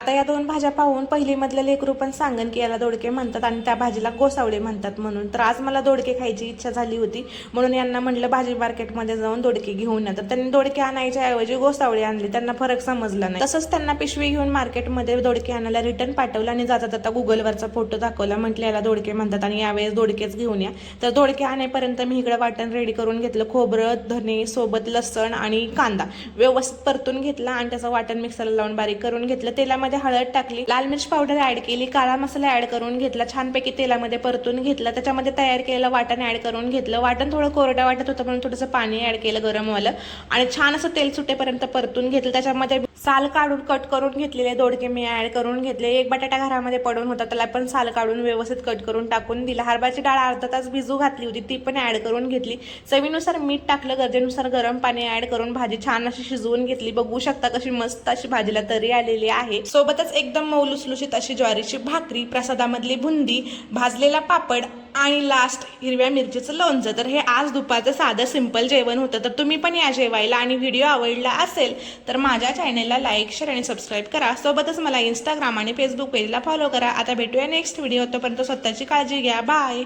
आता या दोन भाज्या पाहून पहिली मधलं लेकरू पण सांगन की याला दोडके म्हणतात आणि त्या भाजीला गोसावळे म्हणतात म्हणून। तर आज मला दोडके खायची इच्छा झाली होती म्हणून यांना म्हटलं भाजी मार्केटमध्ये जाऊन दोडके घेऊन या। तर त्यांनी दोडके आणायच्या ऐवजी गोसावळे आणले, त्यांना फरक समजला नाही। तसंच त्यांना पिशवी घेऊन मार्केटमध्ये दोडके आणायला रिटर्न पाठवलं आणि जाता जाता गुगलवरचा फोटो दाखवला, म्हटलं याला दोडके म्हणतात आणि यावेळेस दोडकेच घेऊन या। तर दोडके आणेपर्यंत मी इकडे वाटण रेडी करून घेतलं, खोबरं, धने सोबत लसण आणि कांदा व्यवस्थित परतून घेतला आणि त्याचं वाटण मिक्सरला लावून बारीक करून घेतलं। तेलामध्ये हळद टाकली, लाल मिर्च पावडर ऍड केली, काळा मसाला ऍड करून घेतला, छानपैकी तेलामध्ये परतून घेतलं। त्याच्यामध्ये तयार केलेलं वाटण ऍड करून घेतलं। वाटण थोडं कोरडं वाटत होतं म्हणून थोडंसं पाणी ऍड केलं गरमवालं आणि छान असं तेल सुटेपर्यंत परतून घेतलं। त्याच्यामध्ये साल काढून कट करून घेतलेले दोडके मी ऍड करून घेतले। एक बटाटा घरामध्ये पडून होता त्याला पण साल काढून व्यवस्थित कट करून टाकून दिला। हरभऱ्याची डाळ अर्धा तास भिजू घातली होती ती पण ऍड करून घेतली। चवीनुसार मीठ टाकलं, गरजेनुसार गरम पाणी ऍड करून भाजी छान अशी शिजवून घेतली। बघू शकता कशी मस्त अशी भाजीला तरी आलेली आहे। सोबतच एकदम मऊलुसलुशीत अशी ज्वारीची भाकरी, प्रसादामधली बुंदी, भाजलेला पापड आणि लास्ट हिरव्या मिरचीचं लोणचं। तर हे आज दुपारचं साधं सिंपल जेवण होतं। तर तुम्ही पण या जेवायला आणि व्हिडिओ आवडला असेल तर माझ्या चॅनलला लाईक, शेअर आणि सबस्क्राईब करा। सोबतच मला इंस्टाग्राम आणि फेसबुक पेजला फॉलो करा। आता भेटूया नेक्स्ट व्हिडिओ, तोपर्यंत स्वतःची काळजी घ्या। बाय।